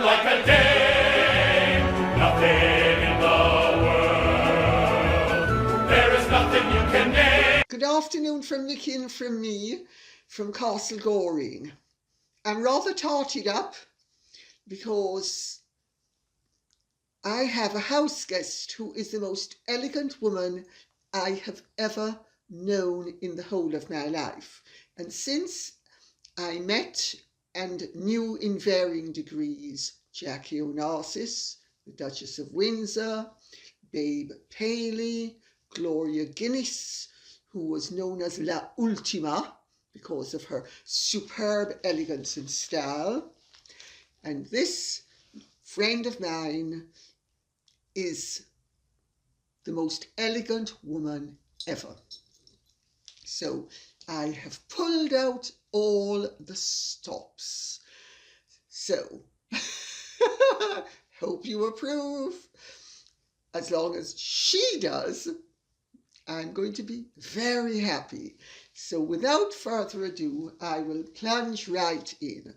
like a dame, nothing in the world. There is nothing you can name. Good afternoon from Nicky and from me, from Castle Goring. I'm rather tarted up because I have a house guest who is the most elegant woman I have ever known in the whole of my life. And since I met and knew in varying degrees Jackie Onassis, the Duchess of Windsor, Babe Paley, Gloria Guinness, who was known as La Ultima because of her superb elegance and style. And this friend of mine is the most elegant woman ever. So I have pulled out all the stops. So, hope you approve. As long as she does, I'm going to be very happy. So without further ado, I will plunge right in.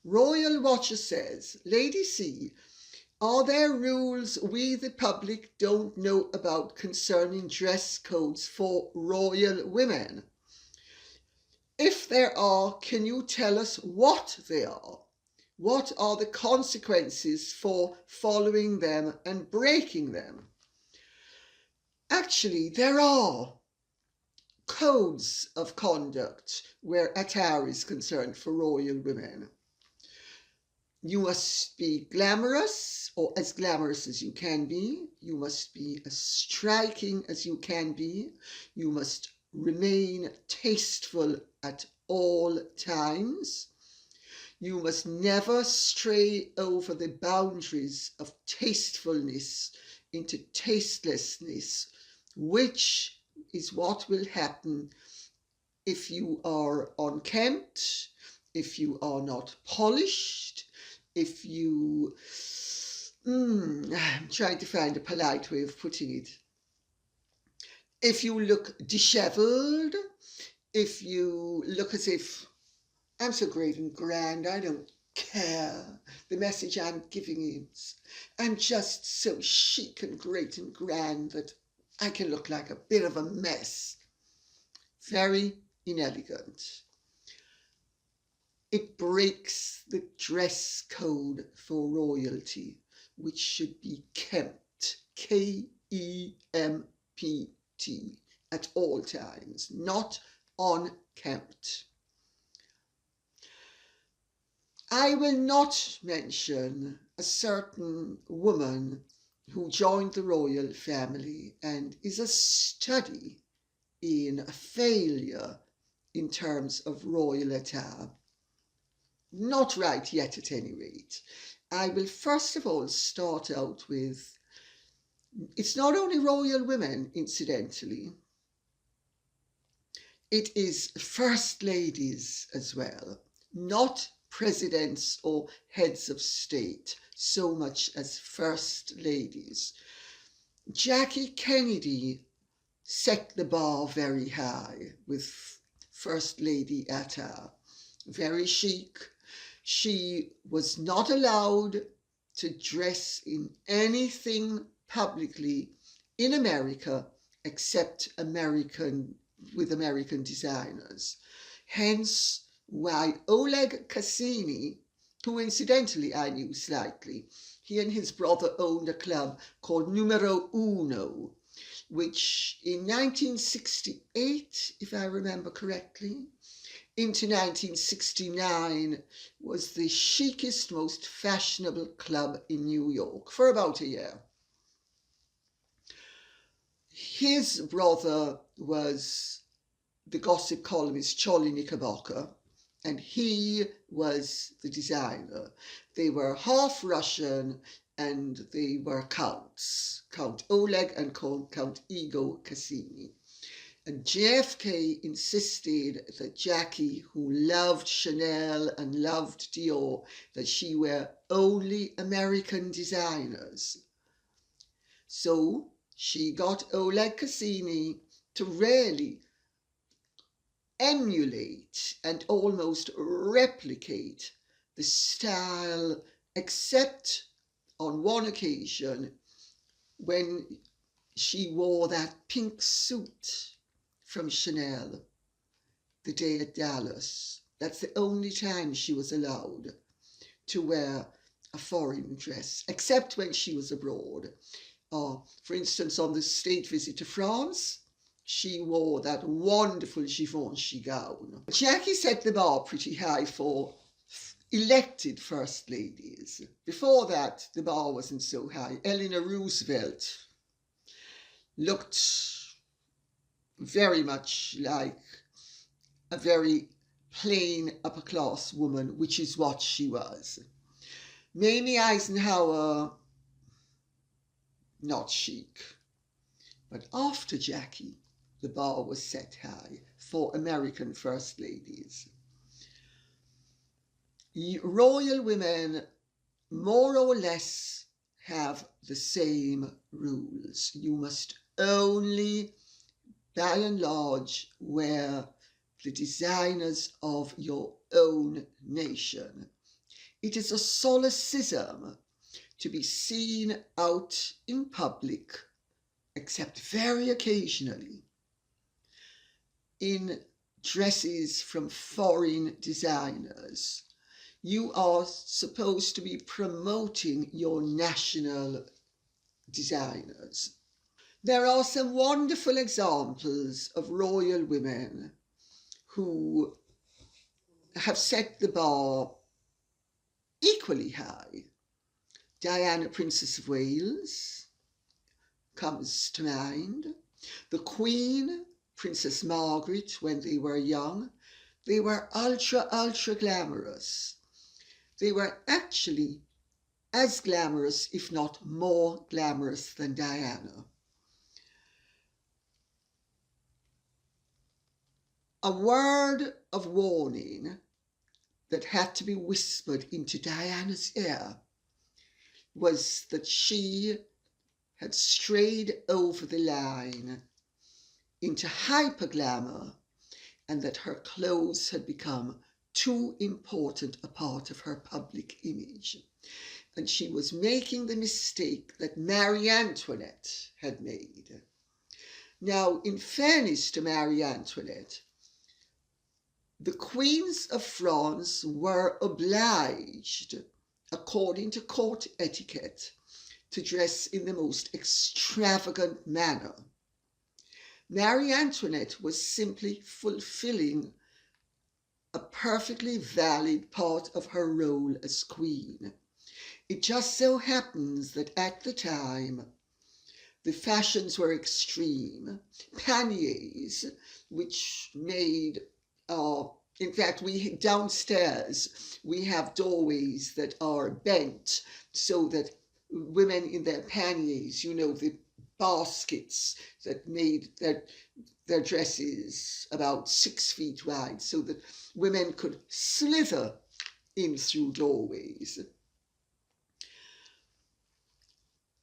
Royal Watcher says, Lady C, are there rules we the public don't know about concerning dress codes for royal women? If there are, can you tell us what they are? What are the consequences for following them and breaking them? Actually, there are codes of conduct where attire is concerned for royal women. You must be glamorous, or as glamorous as you can be. You must be as striking as you can be. You must remain tasteful at all times. You must never stray over the boundaries of tastefulness into tastelessness, which is what will happen if you are unkempt, if you are not polished, if you, I'm trying to find a polite way of putting it. If you look dishevelled, if you look as if, I'm so great and grand, I don't care. The message I'm giving is, I'm just so chic and great and grand that I can look like a bit of a mess. Very inelegant. It breaks the dress code for royalty, which should be kempt, K-E-M-P-T, at all times, not unkempt. I will not mention a certain woman who joined the royal family and is a study in a failure in terms of royal attire. Not right yet, at any rate. I will first of all start out with, it's not only royal women, incidentally, it is first ladies as well, not presidents or heads of state, so much as first ladies. Jackie Kennedy set the bar very high with first lady attire, very chic. She was not allowed to dress in anything publicly in America except with American designers. Hence why Oleg Cassini, who incidentally I knew slightly, he and his brother owned a club called Numero Uno, which in 1968, if I remember correctly, into 1969 was the chicest, most fashionable club in New York for about a year. His brother was the gossip columnist Charlie Knickerbocker, and he was the designer. They were half Russian and they were counts, Count Oleg and Count Igor Cassini. And JFK insisted that Jackie, who loved Chanel and loved Dior, that she wear only American designers. So she got Oleg Cassini to really emulate and almost replicate the style except on one occasion when she wore that pink suit from Chanel the day at Dallas. That's the only time she was allowed to wear a foreign dress, except when she was abroad. For instance, on the state visit to France, she wore that wonderful Givenchy gown. Jackie set the bar pretty high for elected first ladies. Before that, the bar wasn't so high. Eleanor Roosevelt looked very much like a very plain upper-class woman, which is what she was. Mamie Eisenhower, not chic. But after Jackie, the bar was set high for American first ladies. Royal women more or less have the same rules. You must only, by and large, wear the designers of your own nation. It is a solecism to be seen out in public, except very occasionally, in dresses from foreign designers. You are supposed to be promoting your national designers. There are some wonderful examples of royal women who have set the bar equally high. Diana, Princess of Wales, comes to mind. The Queen, Princess Margaret, when they were young, they were ultra glamorous. They were actually as glamorous, if not more glamorous, than Diana. A word of warning that had to be whispered into Diana's ear was that she had strayed over the line into hyper-glamour and that her clothes had become too important a part of her public image. And she was making the mistake that Marie Antoinette had made. Now, in fairness to Marie Antoinette, the queens of France were obliged, according to court etiquette, to dress in the most extravagant manner. Marie Antoinette was simply fulfilling a perfectly valid part of her role as queen. It just so happens that at the time, the fashions were extreme. Panniers, which made, in fact, downstairs, we have doorways that are bent so that women in their panniers, the baskets that made their dresses about 6 feet wide so that women could slither in through doorways.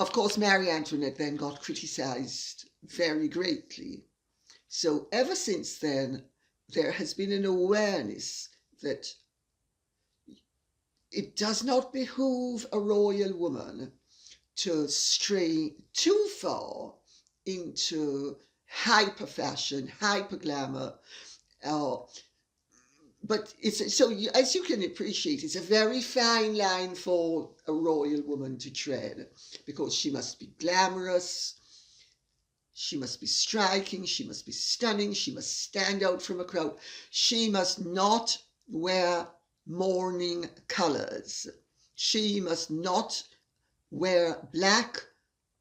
Of course, Marie Antoinette then got criticized very greatly. So ever since then, there has been an awareness that it does not behoove a royal woman to stray too far into hyper fashion, hyper glamour. But as you can appreciate, it's a very fine line for a royal woman to tread, because she must be glamorous, she must be striking, she must be stunning, she must stand out from a crowd. She must not wear mourning colors. She must not wear black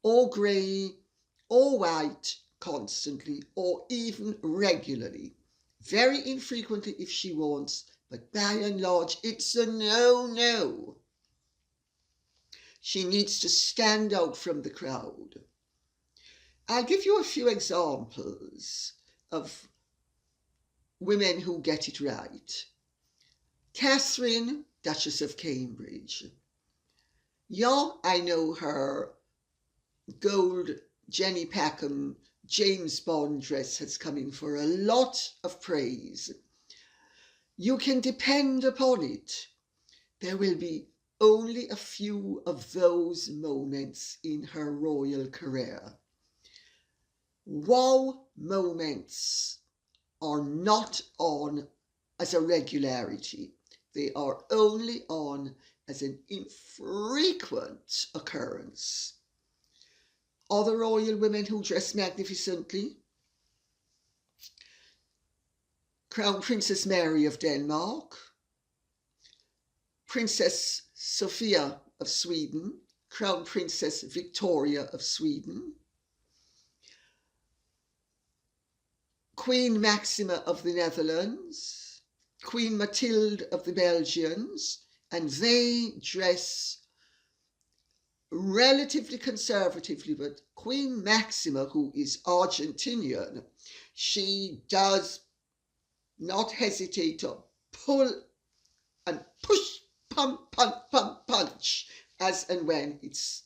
or grey or white constantly or even regularly. Very infrequently if she wants, but by and large, it's a no-no. She needs to stand out from the crowd. I'll give you a few examples of women who get it right. Catherine, Duchess of Cambridge. Yeah, I know her gold Jenny Packham James Bond dress has come in for a lot of praise. You can depend upon it. There will be only a few of those moments in her royal career. Wow moments are not on as a regularity. They are only on as an infrequent occurrence. Other royal women who dress magnificently: Crown Princess Mary of Denmark, Princess Sofia of Sweden, Crown Princess Victoria of Sweden, Queen Maxima of the Netherlands, Queen Mathilde of the Belgians, and they dress relatively conservatively, but Queen Maxima, who is Argentinian, she does not hesitate to pull and push, punch, as and when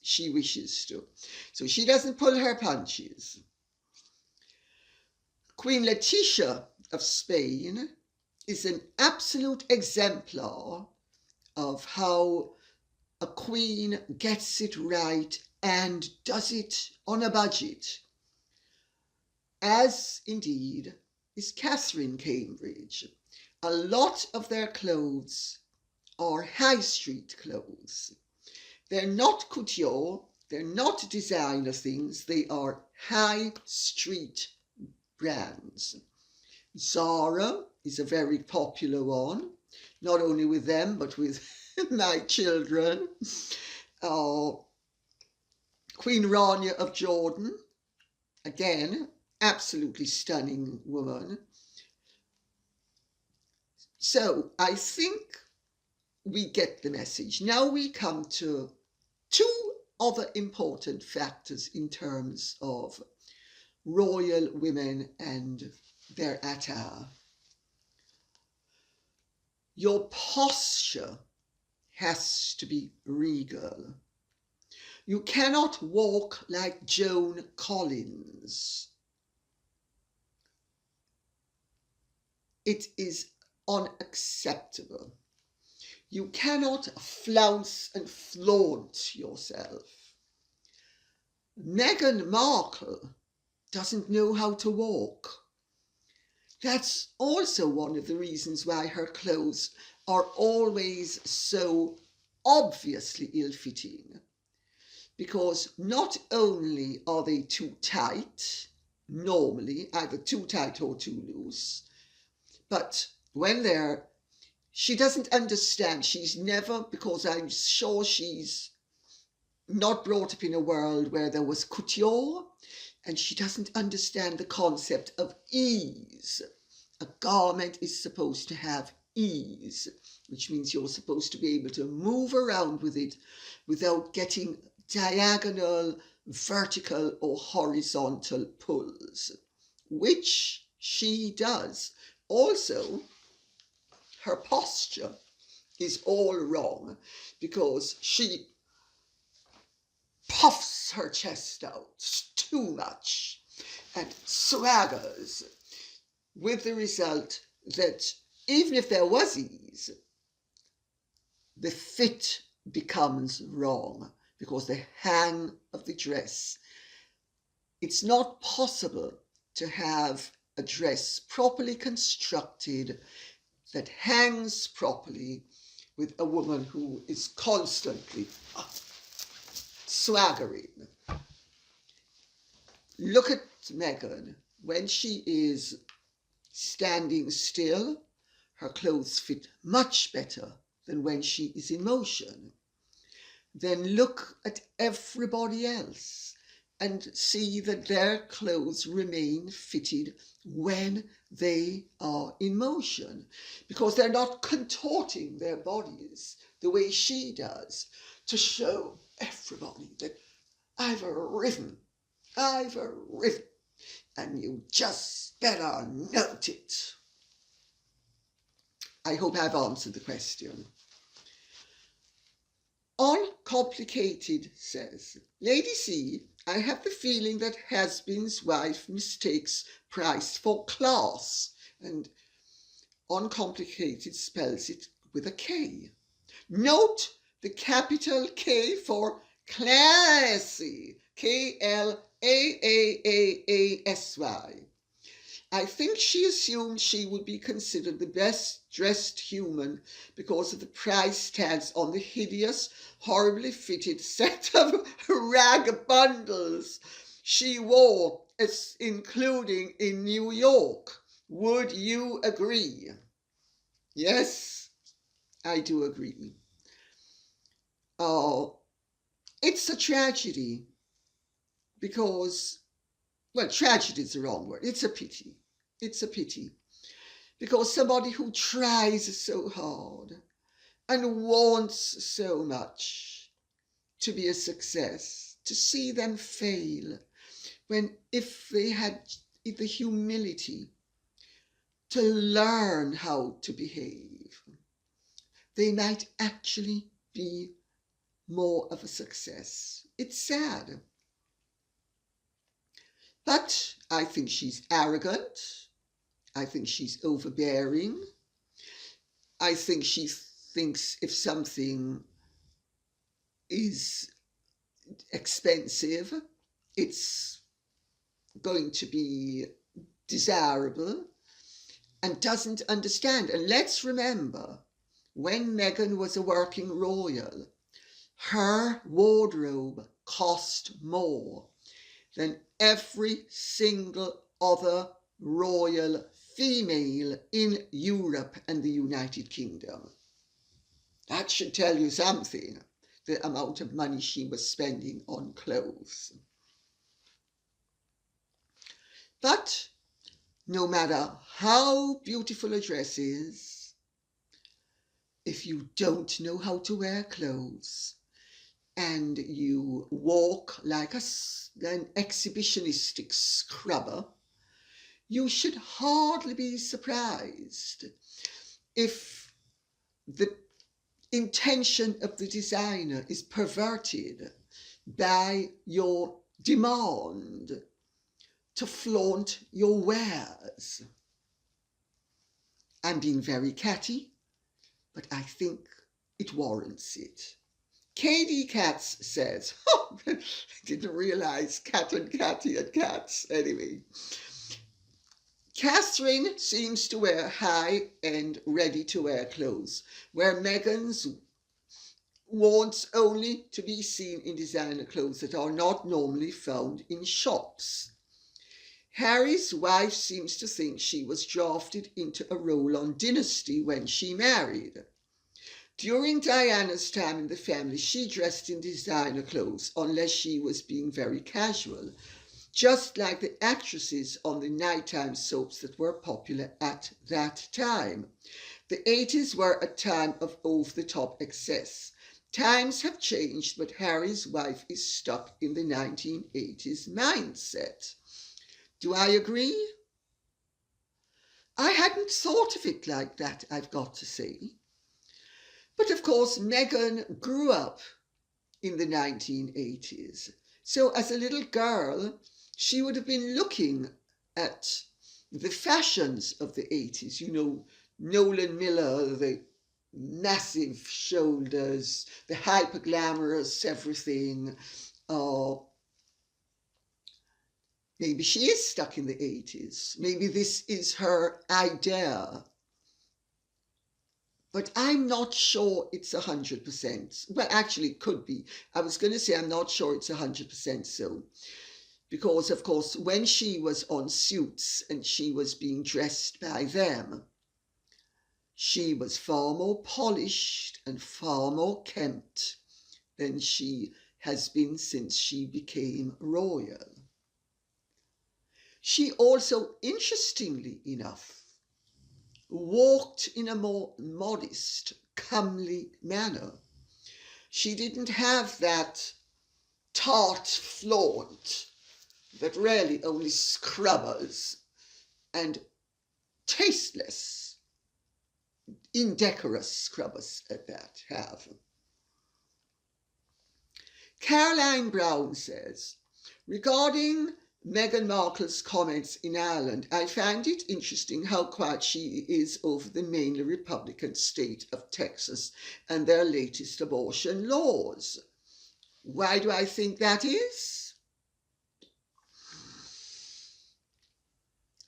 she wishes to. So she doesn't pull her punches. Queen Letizia of Spain is an absolute exemplar of how a queen gets it right and does it on a budget, as indeed is Catherine Cambridge. A lot of their clothes are high street clothes. They're not couture, they're not designer things, they are high street brands. Zara is a very popular one, not only with them but with my children. Queen Rania of Jordan, again, absolutely stunning woman. So I think we get the message. Now we come to two other important factors in terms of royal women and their attire. Your posture has to be regal. You cannot walk like Joan Collins. It is unacceptable. You cannot flounce and flaunt yourself. Meghan Markle doesn't know how to walk. That's also one of the reasons why her clothes are always so obviously ill-fitting. Because not only are they too tight, normally, either too tight or too loose, but when she doesn't understand. She's never, because I'm sure she's not brought up in a world where there was couture, and she doesn't understand the concept of ease. A garment is supposed to have ease, which means you're supposed to be able to move around with it without getting diagonal, vertical, or horizontal pulls, which she does. Also, her posture is all wrong because she puffs her chest out too much and swaggers, with the result that even if there was ease, the fit becomes wrong because the hang of the dress. It's not possible to have a dress properly constructed that hangs properly with a woman who is constantly swaggering. Look at Meghan. When she is standing still, her clothes fit much better than when she is in motion. Then look at everybody else and see that their clothes remain fitted when they are in motion, because they're not contorting their bodies the way she does to show everybody that I've arriven, and you just better note it. I hope I've answered the question. Uncomplicated says, Lady C, I have the feeling that husband's wife mistakes price for class, and uncomplicated spells it with a K. Note the capital K for classy, Klaaaasy. I think she assumed she would be considered the best dressed human because of the price tags on the hideous, horribly fitted set of rag bundles she wore, including in New York. Would you agree? Yes, I do agree. Oh, it's a tragedy because, well, tragedy is the wrong word. It's a pity. It's a pity because somebody who tries so hard and wants so much to be a success, to see them fail, when if they had the humility to learn how to behave, they might actually be more of a success. It's sad. But I think she's arrogant. I think she's overbearing. I think she thinks if something is expensive, it's going to be desirable, and doesn't understand. And let's remember, when Meghan was a working royal, her wardrobe cost more than every single other royal female in Europe and the United Kingdom. That should tell you something, the amount of money she was spending on clothes. But no matter how beautiful a dress is, if you don't know how to wear clothes and you walk like an exhibitionistic scrubber, you should hardly be surprised if the intention of the designer is perverted by your demand to flaunt your wares. I'm being very catty, but I think it warrants it. Katie Katz says, I didn't realize Cat and Catty had cats. Anyway, Catherine seems to wear high-end, ready-to-wear clothes, where Meghan's wants only to be seen in designer clothes that are not normally found in shops. Harry's wife seems to think she was drafted into a role on Dynasty when she married. During Diana's time in the family, she dressed in designer clothes unless she was being very casual, just like the actresses on the nighttime soaps that were popular at that time. The 80s were a time of over-the-top excess. Times have changed, but Harry's wife is stuck in the 1980s mindset. Do I agree? I hadn't thought of it like that, I've got to say. But of course, Meghan grew up in the 1980s. So as a little girl, she would have been looking at the fashions of the 80s. You know, Nolan Miller, the massive shoulders, the hyper-glamorous everything. Maybe she is stuck in the 80s. Maybe this is her idea. But I'm not sure it's 100%. Well, actually, it could be. I was going to say I'm not sure it's 100% so. Because, of course, when she was on Suits and she was being dressed by them, she was far more polished and far more kempt than she has been since she became royal. She also, interestingly enough, walked in a more modest, comely manner. She didn't have that tart flaunt that really only scrubbers and tasteless, indecorous scrubbers at that have. Caroline Brown says, regarding Meghan Markle's comments in Ireland, I find it interesting how quiet she is over the mainly Republican state of Texas and their latest abortion laws. Why do I think that is?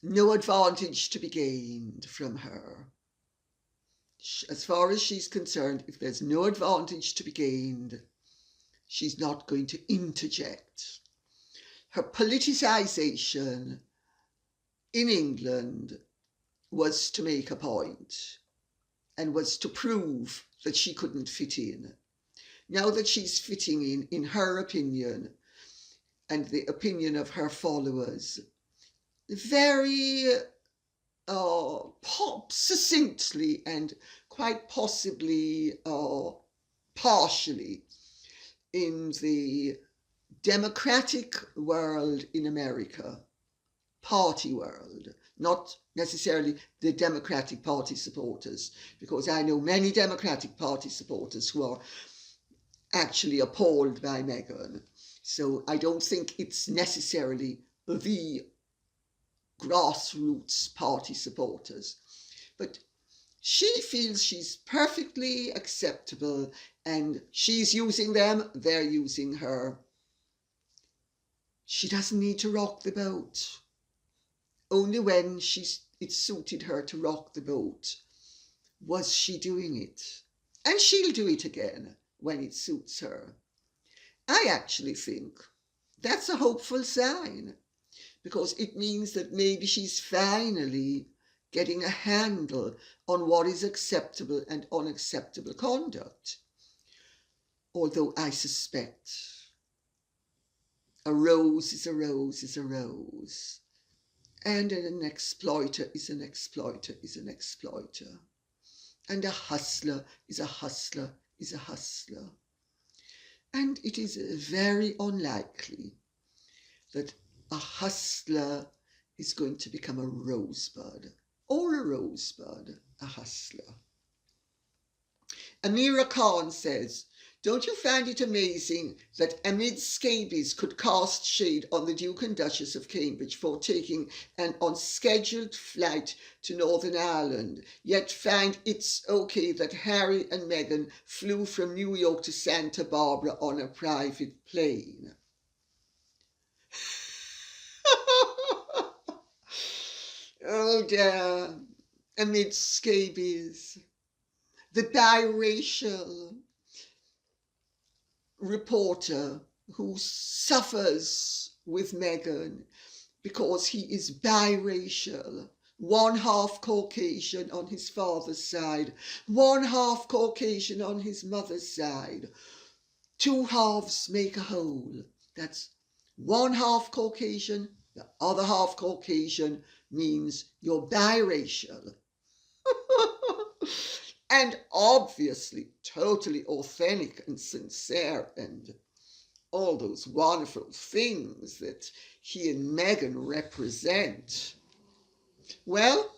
No advantage to be gained from her. As far as she's concerned, if there's no advantage to be gained, she's not going to interject. Her politicisation in England was to make a point and was to prove that she couldn't fit in. Now that she's fitting in her opinion and the opinion of her followers, very succinctly and quite possibly partially in the democratic world in America, party world, not necessarily the Democratic Party supporters, because I know many Democratic Party supporters who are actually appalled by Meghan. So I don't think it's necessarily the grassroots party supporters. But she feels she's perfectly acceptable and she's using them, they're using her. She doesn't need to rock the boat. Only when it suited her to rock the boat was she doing it. And she'll do it again when it suits her. I actually think that's a hopeful sign, because it means that maybe she's finally getting a handle on what is acceptable and unacceptable conduct. Although I suspect a rose is a rose is a rose, and an exploiter is an exploiter is an exploiter, and a hustler is a hustler is a hustler. And it is very unlikely that a hustler is going to become a rosebud, or a rosebud a hustler. Amira Khan says, don't you find it amazing that amid scabies could cast shade on the Duke and Duchess of Cambridge for taking an unscheduled flight to Northern Ireland, yet find it's okay that Harry and Meghan flew from New York to Santa Barbara on a private plane? Oh dear, amid scabies, the biracial reporter who suffers with Meghan because he is biracial, one half Caucasian on his father's side, one half Caucasian on his mother's side. Two halves make a whole. That's one half Caucasian, the other half Caucasian means you're biracial. And obviously totally authentic and sincere and all those wonderful things that he and Meghan represent. Well,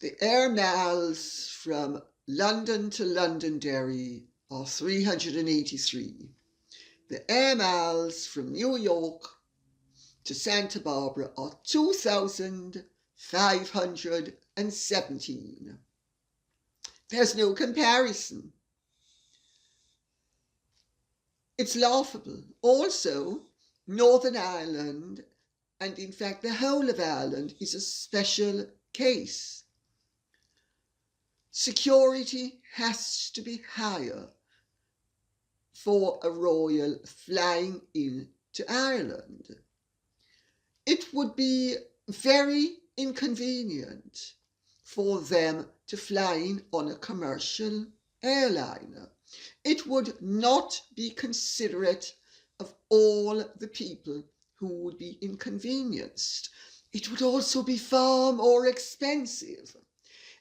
the air miles from London to Londonderry are 383. The air miles from New York to Santa Barbara are 2,517. There's no comparison. It's laughable. Also, Northern Ireland, and in fact the whole of Ireland, is a special case. Security has to be higher for a royal flying into Ireland. It would be very inconvenient for them to fly in on a commercial airliner. It would not be considerate of all the people who would be inconvenienced. It would also be far more expensive,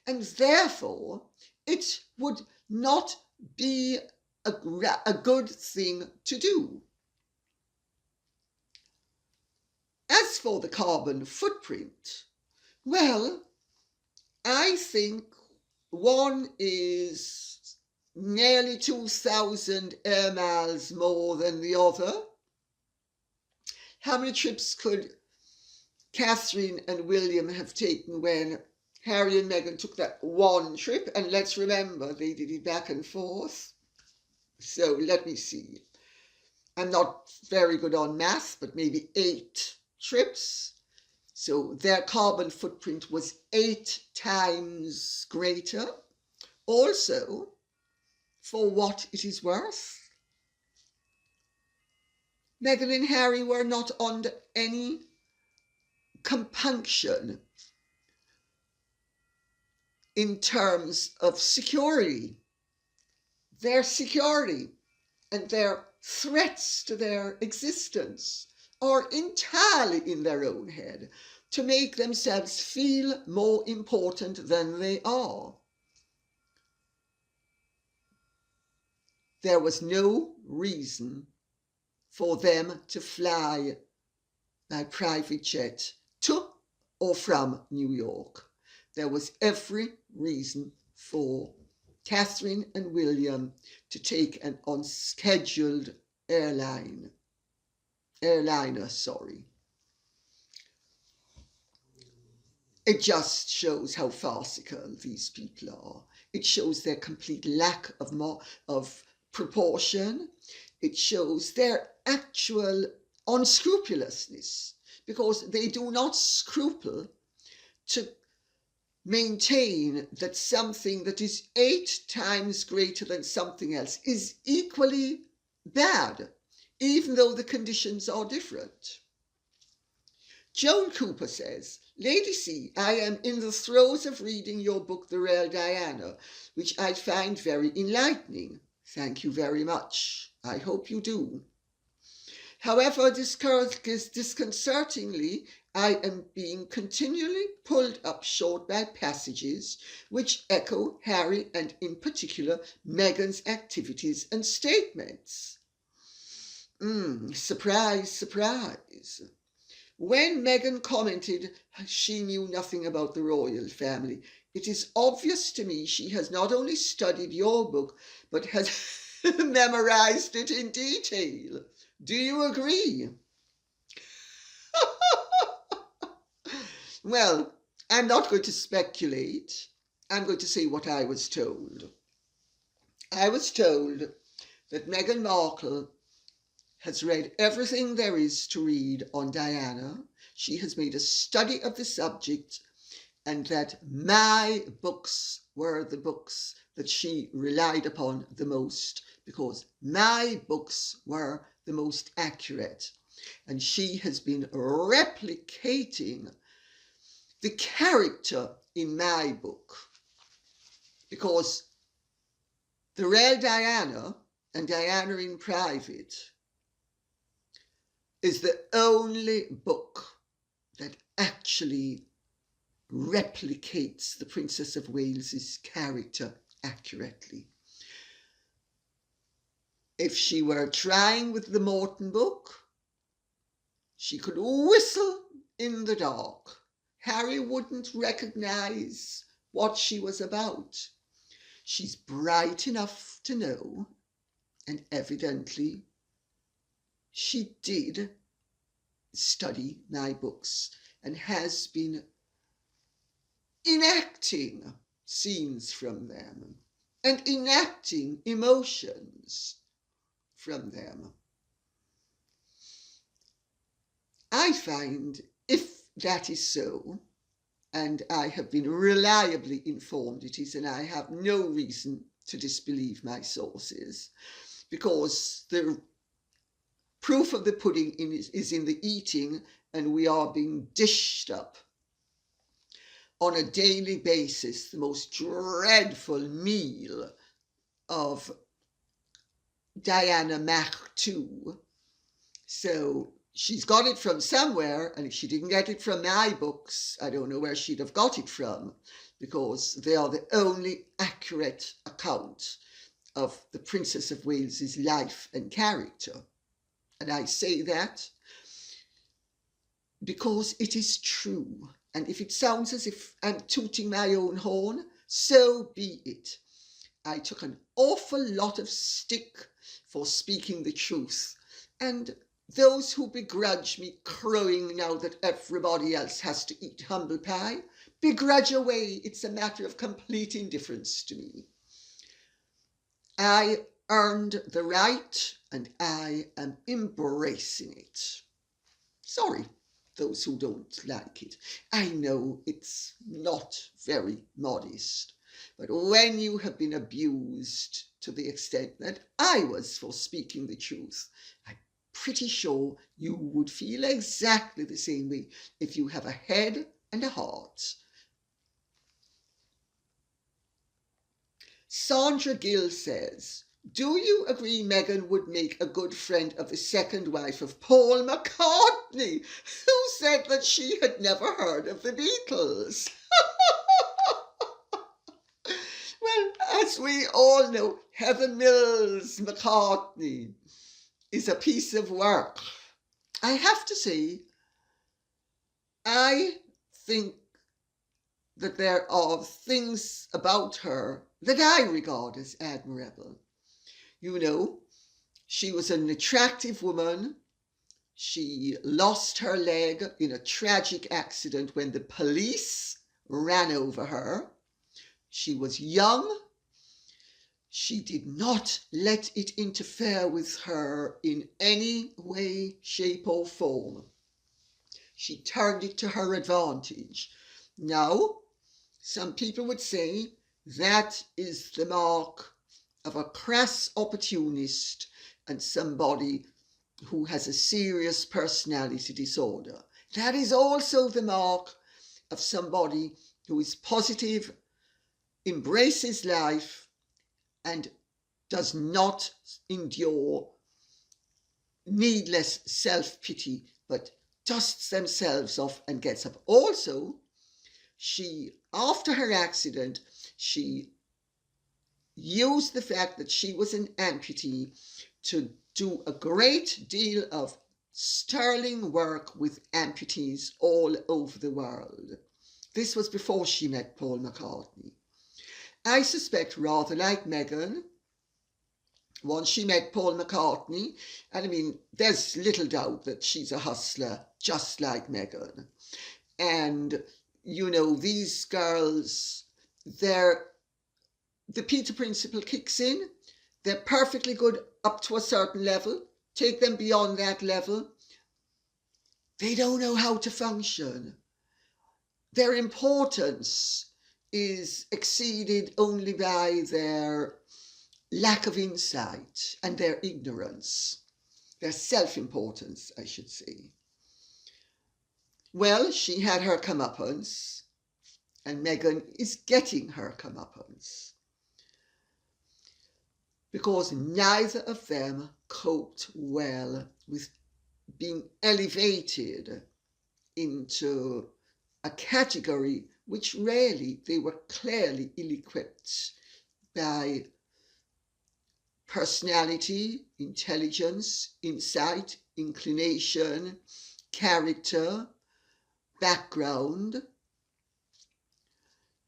and therefore it would not be a good thing to do. As for the carbon footprint, well, I think one is nearly 2,000 air miles more than the other. How many trips could Catherine and William have taken when Harry and Meghan took that one trip? And let's remember, they did it back and forth. So let me see. I'm not very good on math, but maybe 8 trips. So their carbon footprint was 8 times greater. Also, for what it is worth, Meghan and Harry were not under any compunction in terms of security. Their security and their threats to their existence are entirely in their own head to make themselves feel more important than they are. There was no reason for them to fly by private jet to or from New York. There was every reason for Catherine and William to take an unscheduled airliner. It just shows how farcical these people are. It shows their complete lack of proportion. It shows their actual unscrupulousness, because they do not scruple to maintain that something that is 8 times greater than something else is equally bad, even though the conditions are different. Joan Cooper says, Lady C, I am in the throes of reading your book, The Real Diana, which I find very enlightening. Thank you very much. I hope you do. However, disconcertingly, I am being continually pulled up short by passages which echo Harry and in particular Meghan's activities and statements. Surprise, surprise. When Meghan commented she knew nothing about the royal family, it is obvious to me she has not only studied your book, but has memorized it in detail. Do you agree? Well, I'm not going to speculate. I'm going to say what I was told. I was told that Meghan Markle has read everything there is to read on Diana. She has made a study of the subject, and that my books were the books that she relied upon the most, because my books were the most accurate. And she has been replicating the character in my book, because The Real Diana and Diana in Private is the only book that actually replicates the Princess of Wales's character accurately. If she were trying with the Morton book, she could whistle in the dark. Harry wouldn't recognize what she was about. She's bright enough to know, and evidently she did study my books and has been enacting scenes from them and enacting emotions from them. I find, if that is so, and I have been reliably informed it is, and I have no reason to disbelieve my sources, because the proof of the pudding is in the eating, and we are being dished up on a daily basis the most dreadful meal of Diana Mach 2. So she's got it from somewhere, and if she didn't get it from my books, I don't know where she'd have got it from, because they are the only accurate account of the Princess of Wales's life and character. And I say that because it is true. And if it sounds as if I'm tooting my own horn, so be it. I took an awful lot of stick for speaking the truth, and those who begrudge me crowing now that everybody else has to eat humble pie, begrudge away. It's a matter of complete indifference to me. I earned the right and I am embracing it. Sorry, those who don't like it. I know it's not very modest, but when you have been abused to the extent that I was for speaking the truth, I'm pretty sure you would feel exactly the same way if you have a head and a heart. Sandra Gill says, do you agree Meghan would make a good friend of the second wife of Paul McCartney, who said that she had never heard of the Beatles? Well, as we all know, Heaven Mills McCartney is a piece of work. I have to say, I think that there are things about her that I regard as admirable. You know, she was an attractive woman. She lost her leg in a tragic accident when the police ran over her. She was young. She did not let it interfere with her in any way, shape, or form. She turned it to her advantage. Now, some people would say that is the mark of a crass opportunist and somebody who has a serious personality disorder. That is also the mark of somebody who is positive, embraces life, and does not endure needless self-pity, but dusts themselves off and gets up. Also, she, after her accident, she used the fact that she was an amputee to do a great deal of sterling work with amputees all over the world. This was before she met Paul McCartney. I suspect, rather like Meghan, once she met Paul McCartney, and I mean, there's little doubt that she's a hustler, just like Meghan. And, you know, these girls, the Peter principle kicks in. They're perfectly good up to a certain level. Take them beyond that level. They don't know how to function. Their importance is exceeded only by their lack of insight and their ignorance. Their self-importance, I should say. Well, she had her comeuppance, and Meghan is getting her comeuppance, because neither of them coped well with being elevated into a category which really they were clearly ill-equipped by personality, intelligence, insight, inclination, character, background.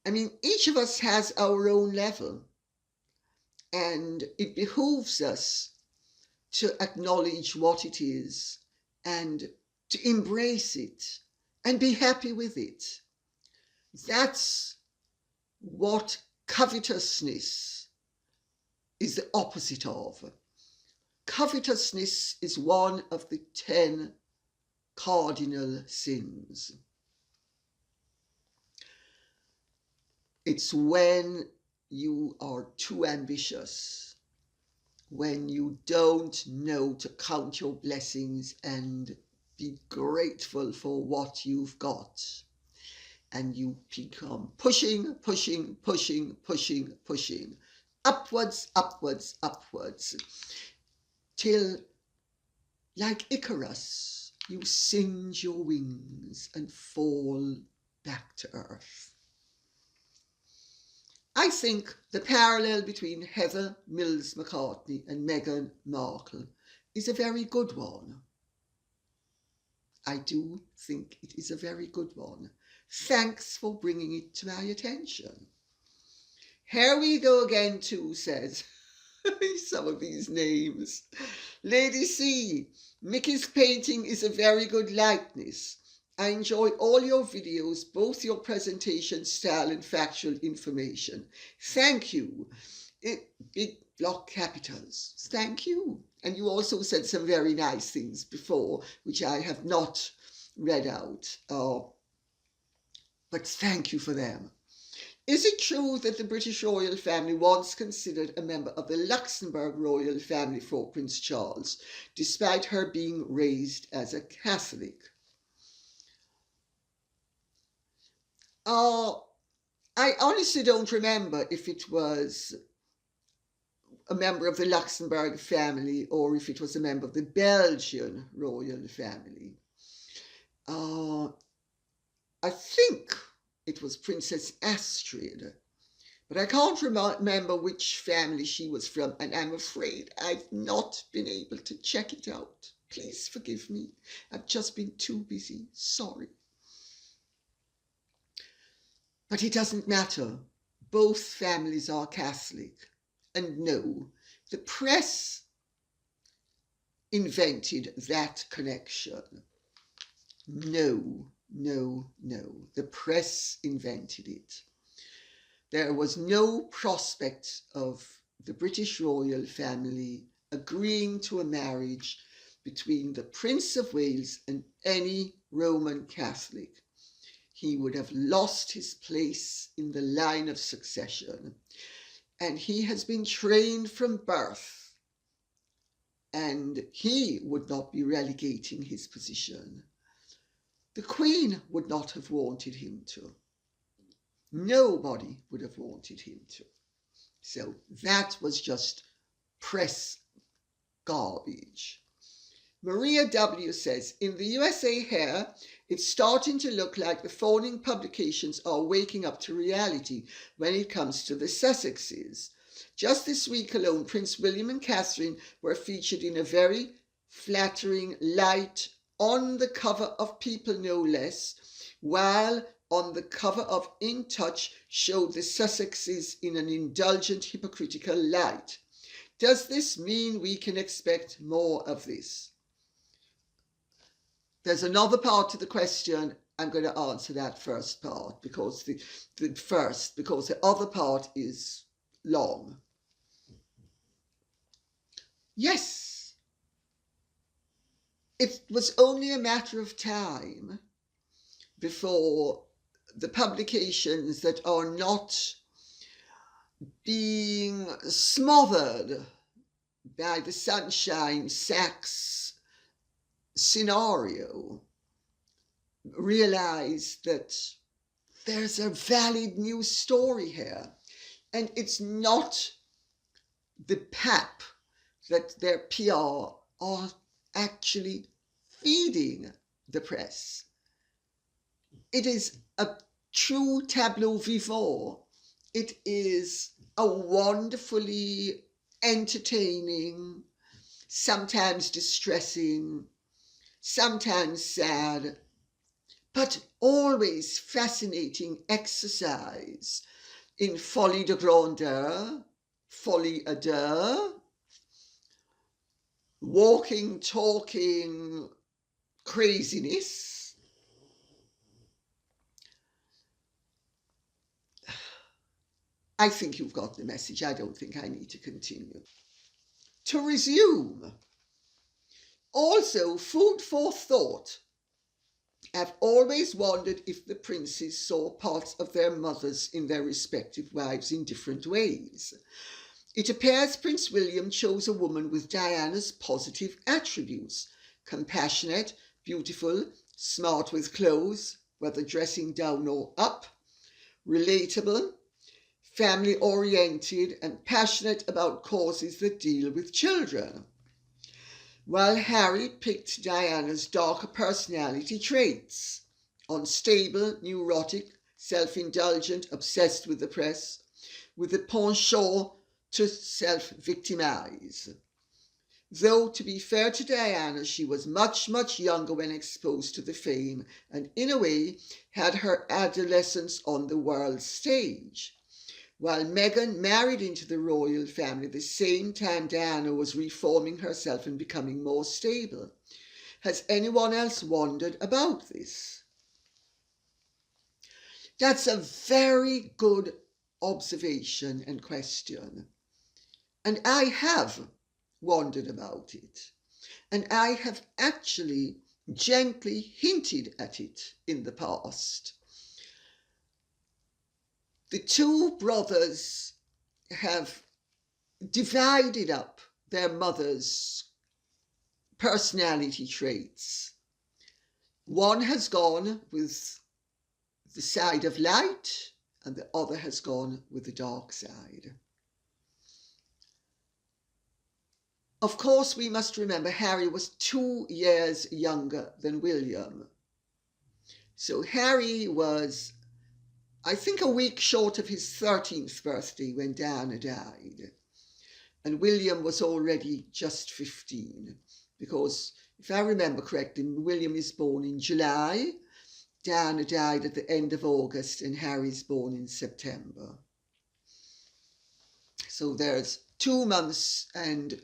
I mean, each of us has our own level, and it behooves us to acknowledge what it is and to embrace it and be happy with it. That's what covetousness is the opposite of. Covetousness is one of the 10 cardinal sins. It's when you are too ambitious, when you don't know to count your blessings and be grateful for what you've got, and you become pushing, upwards, till, like Icarus, you singe your wings and fall back to earth. I think the parallel between Heather Mills McCartney and Meghan Markle is a very good one. I do think it is a very good one. Thanks for bringing it to my attention. Here we go again too, says some of these names. Lady C, Mickey's painting is a very good likeness. I enjoy all your videos, both your presentation style and factual information. Thank you. Big block capitals. Thank you. And you also said some very nice things before, which I have not read out. But thank you for them. Is it true that the British royal family once considered a member of the Luxembourg royal family for Prince Charles, despite her being raised as a Catholic? I honestly don't remember if it was a member of the Luxembourg family or if it was a member of the Belgian royal family. I think it was Princess Astrid, but I can't remember which family she was from, and I'm afraid I've not been able to check it out. Please forgive me. I've just been too busy. Sorry. But it doesn't matter. Both families are Catholic. And no, the press invented that connection. No. The press invented it. There was no prospect of the British royal family agreeing to a marriage between the Prince of Wales and any Roman Catholic. He would have lost his place in the line of succession. And he has been trained from birth, and he would not be relegating his position. The Queen would not have wanted him to. Nobody would have wanted him to. So that was just press garbage. Maria W. says, in the USA here, it's starting to look like the phoning publications are waking up to reality when it comes to the Sussexes. Just this week alone, Prince William and Catherine were featured in a very flattering light on the cover of People No Less, while on the cover of In Touch showed the Sussexes in an indulgent, hypocritical light. Does this mean we can expect more of this? There's another part to the question. I'm going to answer that first part because the other part is long. Yes, it was only a matter of time before the publications that are not being smothered by the Sunshine Sachs scenario realize that there's a valid news story here, and it's not the pap that their PR are actually feeding the press. It is a true tableau vivant. It is a wonderfully entertaining, sometimes distressing, sometimes sad, but always fascinating exercise in folie de grandeur, folie à deux, walking, talking craziness. I think you've got the message. I don't think I need to continue. To resume, also food for thought. I've always wondered if the princes saw parts of their mothers in their respective wives in different ways. It appears Prince William chose a woman with Diana's positive attributes: compassionate, beautiful, smart with clothes, whether dressing down or up, relatable, family-oriented, and passionate about causes that deal with children, while Harry picked Diana's darker personality traits: unstable, neurotic, self-indulgent, obsessed with the press, with a penchant to self-victimize. Though, to be fair to Diana, she was much, much younger when exposed to the fame, and in a way had her adolescence on the world stage. while Meghan married into the royal family the same time Diana was reforming herself and becoming more stable. Has anyone else wondered about this? That's a very good observation and question. And I have wondered about it. And I have actually gently hinted at it in the past. The two brothers have divided up their mother's personality traits. One has gone with the side of light, and the other has gone with the dark side. Of course, we must remember Harry was 2 years younger than William. So Harry was, I think, a week short of his 13th birthday when Diana died. And William was already just 15, because if I remember correctly, William is born in July, Diana died at the end of August, and Harry's born in September. So there's 2 months and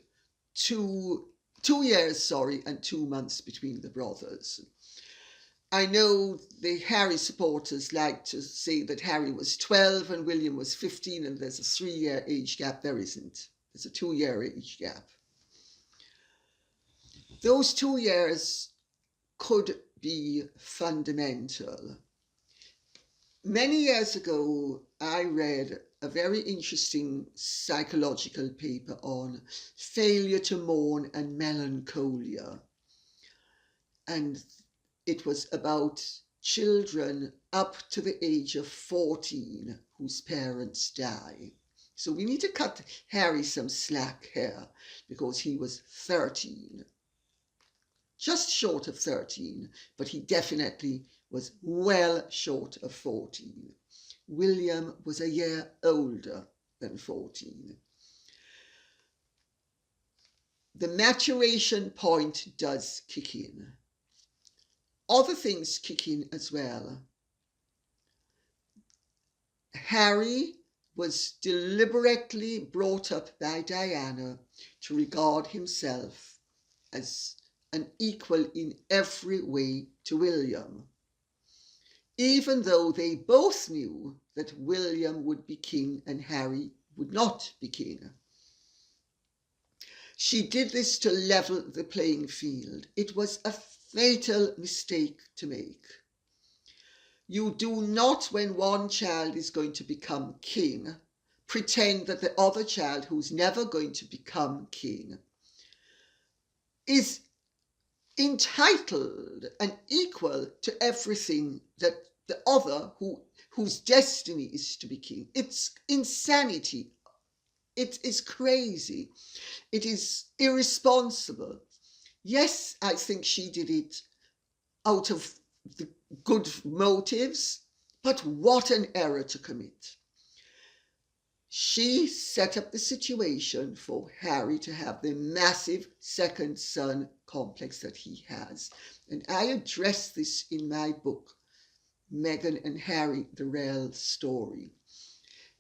2 years, and 2 months between the brothers. I know the Harry supporters like to say that Harry was 12 and William was 15, and there's a 3-year age gap. There isn't. There's a 2-year age gap. Those 2 years could be fundamental. Many years ago, I read a very interesting psychological paper on failure to mourn and melancholia. And it was about children up to the age of 14 whose parents die. So we need to cut Harry some slack here, because he was 13. Just short of 13, but he definitely was well short of 14. William was a year older than 14. The maturation point does kick in. Other things kick in as well. Harry was deliberately brought up by Diana to regard himself as an equal in every way to William, even though they both knew that William would be king and Harry would not be king. She did this to level the playing field. It was a fatal mistake to make. You do not, when one child is going to become king, pretend that the other child, who's never going to become king, is entitled and equal to everything that the other whose destiny is to be king. It's insanity. It is crazy. It is irresponsible. Yes, I think she did it out of the good motives, but what an error to commit. She set up the situation for Harry to have the massive second son complex that he has. And I address this in my book, Meghan and Harry, The Real Story.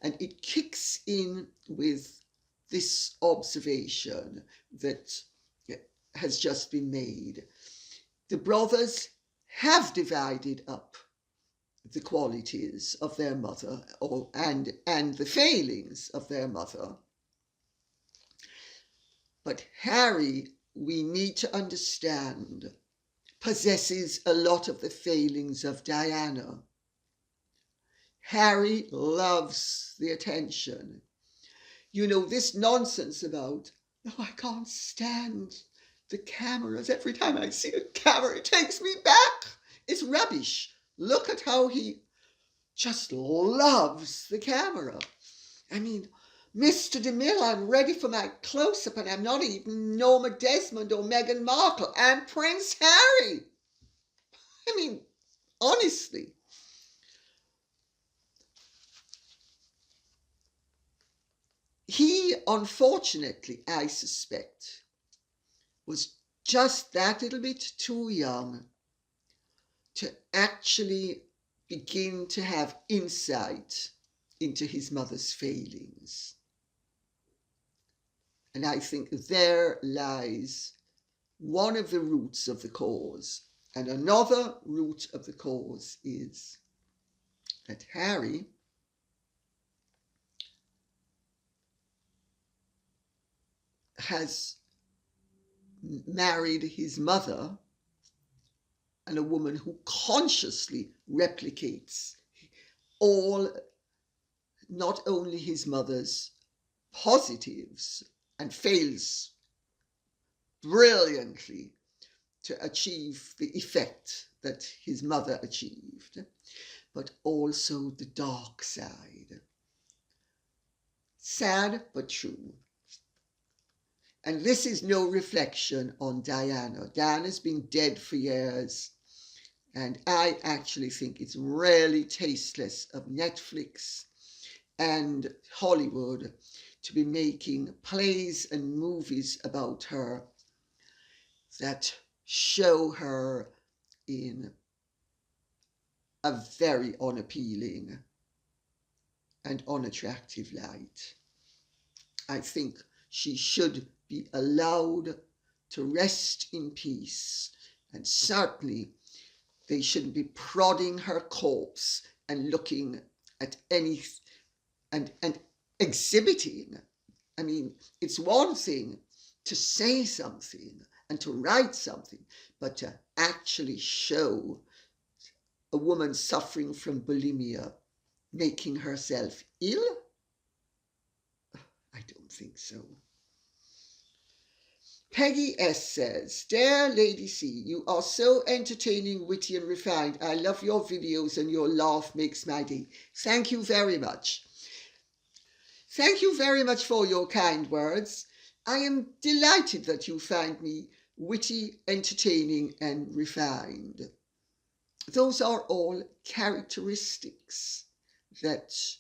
And it kicks in with this observation that has just been made. The brothers have divided up the qualities of their mother and the failings of their mother. But Harry, we need to understand, possesses a lot of the failings of Diana. Harry loves the attention. You know, this nonsense about, oh, I can't stand the cameras. Every time I see a camera, it takes me back. It's rubbish. Look at how he just loves the camera. I mean, Mr. DeMille, I'm ready for my close-up, and I'm not even Norma Desmond or Meghan Markle. I'm Prince Harry. I mean, honestly. He, unfortunately, I suspect, was just that little bit too young to actually begin to have insight into his mother's failings. And I think there lies one of the roots of the cause. And another root of the cause is that Harry has married his mother, and a woman who consciously replicates all, not only his mother's positives, and fails brilliantly to achieve the effect that his mother achieved, but also the dark side. Sad but true. And this is no reflection on Diana. Diana's been dead for years, and I actually think it's really tasteless of Netflix and Hollywood to be making plays and movies about her that show her in a very unappealing and unattractive light. I think she should be allowed to rest in peace, and certainly they shouldn't be prodding her corpse and looking at any and exhibiting. I mean, it's one thing to say something and to write something, but to actually show a woman suffering from bulimia making herself ill? I don't think so. Peggy S. says, "Dear Lady C, you are so entertaining, witty and refined. I love your videos and your laugh makes my day." Thank you very much. Thank you very much for your kind words. I am delighted that you find me witty, entertaining and refined. Those are all characteristics that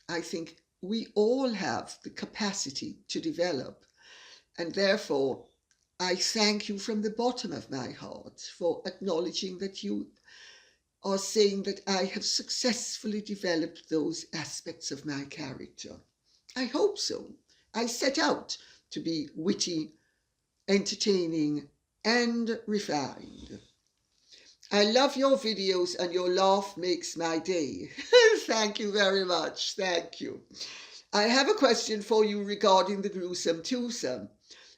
I think we all have the capacity to develop. And therefore, I thank you from the bottom of my heart for acknowledging that you are saying that I have successfully developed those aspects of my character. I hope so. I set out to be witty, entertaining, and refined. I love your videos and your laugh makes my day. Thank you very much. Thank you. I have a question for you regarding the gruesome twosome.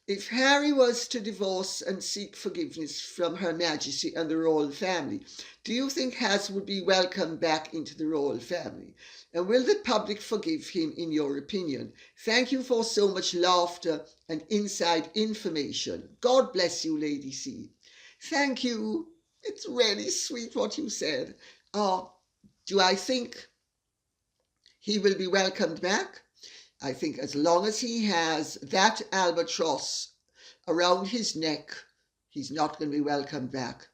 If Harry was to divorce and seek forgiveness from Her Majesty and the royal family, do you think Has would be welcomed back into the royal family? And will the public forgive him, in your opinion? Thank you for so much laughter and inside information. God bless you, Lady C. Thank you. It's really sweet what you said. Do I think he will be welcomed back? I think as long as he has that albatross around his neck, he's not going to be welcomed back,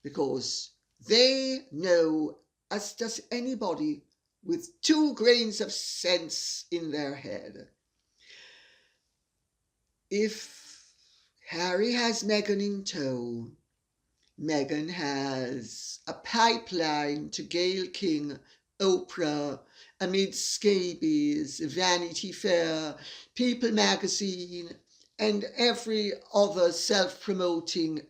because they know, as does anybody with 2 grains of sense in their head, if Harry has Meghan in tow, Meghan has a pipeline to Gayle King, Oprah, amid scabies, Vanity Fair, People magazine, and every other self-promoting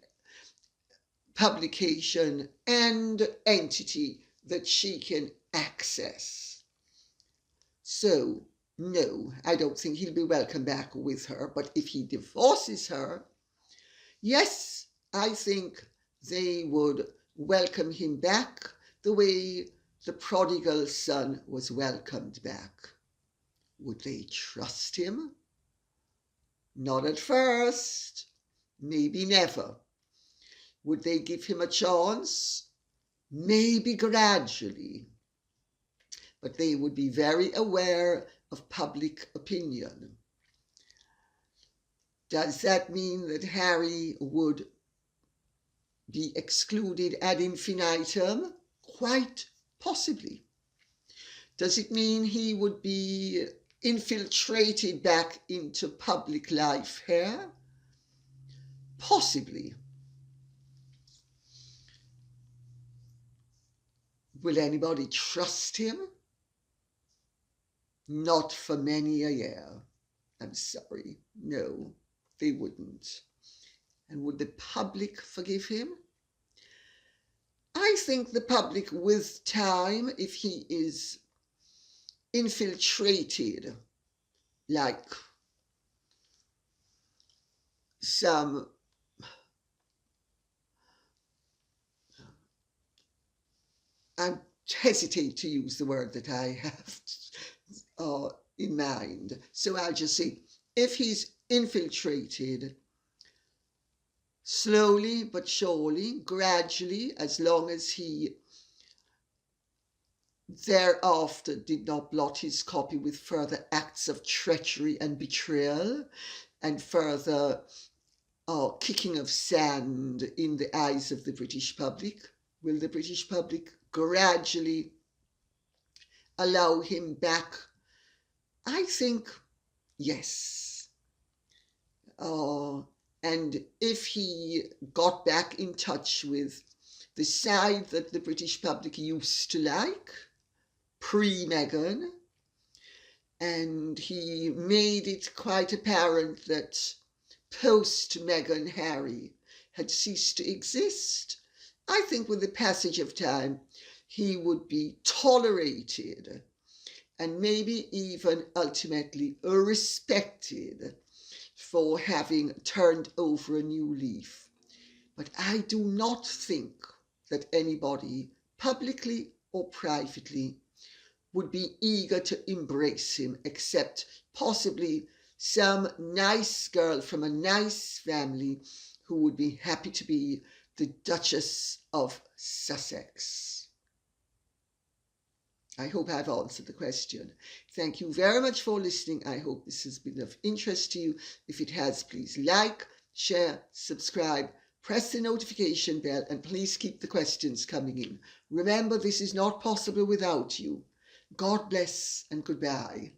publication and entity that she can access. So, no, I don't think he'll be welcomed back with her. But if he divorces her, yes, I think they would welcome him back the way the prodigal son was welcomed back. Would they trust him? Not at first, maybe never. Would they give him a chance? Maybe gradually. But they would be very aware of public opinion. Does that mean that Harry would be excluded ad infinitum? Quite possibly. Does it mean he would be infiltrated back into public life here? Possibly. Will anybody trust him? Not for many a year. I'm sorry. No, they wouldn't. And would the public forgive him? I think the public, with time, if he is infiltrated like some I hesitate to use the word that I have in mind. So I'll just say, if he's infiltrated slowly but surely, gradually, as long as he thereafter did not blot his copy with further acts of treachery and betrayal and further kicking of sand in the eyes of the British public, will the British public gradually allow him back? I think yes. And if he got back in touch with the side that the British public used to like, pre-Meghan, and he made it quite apparent that post-Meghan Harry had ceased to exist, I think with the passage of time, he would be tolerated and maybe even ultimately respected for having turned over a new leaf. But I do not think that anybody, publicly or privately, would be eager to embrace him, except possibly some nice girl from a nice family who would be happy to be the Duchess of Sussex. I hope I've answered the question. Thank you very much for listening. I hope this has been of interest to you. If it has, please like, share, subscribe, press the notification bell, and please keep the questions coming in. Remember, this is not possible without you. God bless and goodbye.